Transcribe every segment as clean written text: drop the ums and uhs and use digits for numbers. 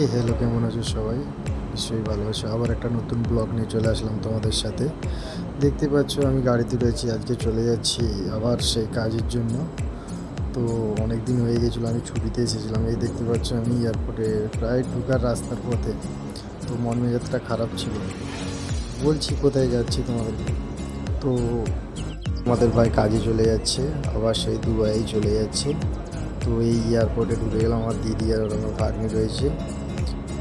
এই হ্যালো, কেমন আছো সবাই? নিশ্চয়ই ভালো আছো। আবার একটা নতুন ব্লগ নিয়ে চলে আসলাম তোমাদের সাথে। দেখতে পাচ্ছ আমি গাড়িতে রয়েছি, আজকে চলে যাচ্ছি আবার সেই কাজের জন্য। তো অনেক দিন হয়ে গেছিলো, আমি ছুটিতে এসেছিলাম। এই দেখতে পাচ্ছ আমি এয়ারপোর্টে প্রায় ঢোকার রাস্তার পথে। তো মন মেজাজটা খারাপ ছিল। বলছি কোথায় যাচ্ছি তোমাদেরকে। তো আমাদের ভাই কাজে চলে যাচ্ছে, আবার সেই দুবাই চলে যাচ্ছে। তো এই এয়ারপোর্টে ঢুকে গেলাম, আমার দিদি আর আমার ভাগ্নি রয়েছে।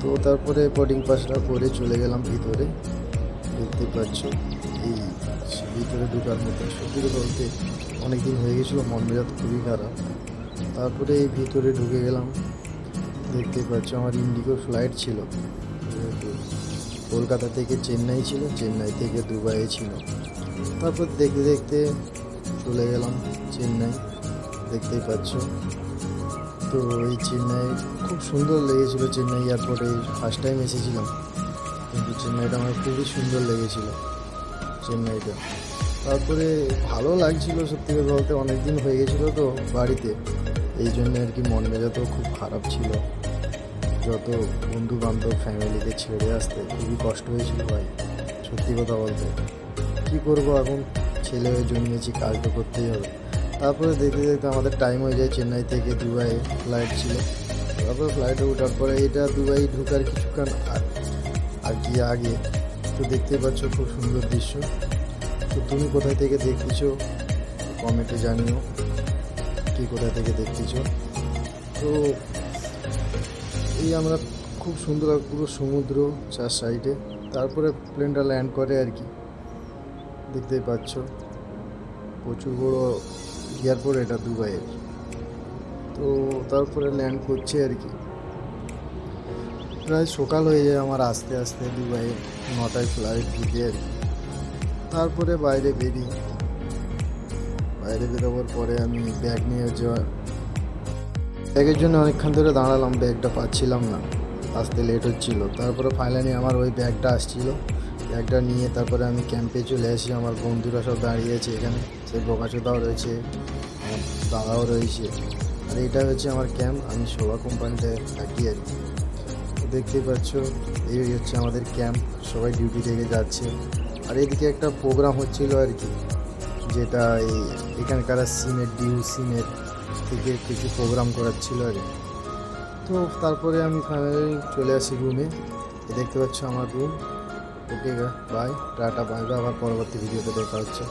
তো তারপরে বোর্ডিং পাসটা করে চলে গেলাম ভিতরে। দেখতে পাচ্ছ এই ভিতরে ঢোকার মতো, সত্যি কথা বলতে অনেক দিন হয়ে গেছিলো, মন মেজাজ খুবই খারাপ। তারপরে এই ভিতরে ঢুকে গেলাম। দেখতে পাচ্ছ আমার ইন্ডিগো ফ্লাইট ছিল, যেহেতু কলকাতা থেকে চেন্নাই ছিল, চেন্নাই থেকে দুবাই ছিল। তারপর দেখতে দেখতে চলে গেলাম চেন্নাই। দেখতেই পাচ্ছ। তো এই চেন্নাই খুব সুন্দর লেগেছিলো, চেন্নাই এয়ারপোর্টে ফার্স্ট টাইম এসেছিলাম। কিন্তু চেন্নাইটা আমার খুবই সুন্দর লেগেছিল, চেন্নাইটা। তারপরে ভালো লাগছিল, সত্যি করে বলতে অনেক দিন হয়ে গেছিলো তো বাড়িতে, এই জন্য আর কি মন মেজাজও খুব খারাপ ছিল। যত বন্ধু বান্ধব ফ্যামিলিকে ছেড়ে আসতে খুবই কষ্ট হয়েছিল ভাই, সত্যি কথা বলতে। কী করবো এখন, ছেলে হয়ে জন্মেছি, কাজ তো করতেই হবে। তারপরে দেখতে দেখতে আমাদের টাইম হয়ে যায়, চেন্নাই থেকে দুবাই ফ্লাইট ছিল। তারপরে ফ্লাইটে ওঠার পরে এটা দুবাই ঢুকার কিছুক্ষণ আর কি আগে। তো দেখতে পাচ্ছ খুব সুন্দর দৃশ্য। তো তুমি কোথায় থেকে দেখতেছো কমেন্টে জানিও, কি কোথায় থেকে দেখতেছো। তো এই আমরা খুব সুন্দর পুরো সমুদ্র চার সাইডে। তারপরে প্লেনটা ল্যান্ড করে আর কি, দেখতেই পাচ্ছ প্রচুর বড় এয়ারপোর্ট এটা দুবাইয়ের। তো তারপরে ল্যান্ড করছে আর কি, প্রায় সকাল হয়ে যায় আমার আস্তে আস্তে দুবাইয়ে। 9টায় ফ্লাইট ঢুকে আর কি। তারপরে বাইরে বেরোবার পরে আমি ব্যাগ নিয়ে যাওয়া, ব্যাগের জন্য অনেকক্ষণ ধরে দাঁড়ালাম, ব্যাগটা পাচ্ছিলাম না, আসতে লেট হচ্ছিল। তারপরে ফাইনালি আমার ওই ব্যাগটা আসছিল, ব্যাগটা নিয়ে তারপরে আমি ক্যাম্পে চলে আসি। আমার বন্ধুরা সব দাঁড়িয়ে আছে এখানে, সেই বোকাচোদাও রয়েছে, আমার দাদাও রয়েছে। আর এটা হচ্ছে আমার ক্যাম্প, আমি শোভা কোম্পানিতে থাকি আর কি। দেখতেই পাচ্ছ এই হচ্ছে আমাদের ক্যাম্প, সবাই ডিউটি থেকে যাচ্ছে। আর এদিকে একটা প্রোগ্রাম হচ্ছিল আর কি, যেটা এখানকার সিমের থেকে কিছু প্রোগ্রাম করাচ্ছিল আর কি। তো তারপরে আমি ফাইনালি চলে আসি রুমে। দেখতে পাচ্ছ আমার room. Okay bye, tata, bye bye, আবার পরবর্তী ভিডিওতে দেখা হচ্ছে।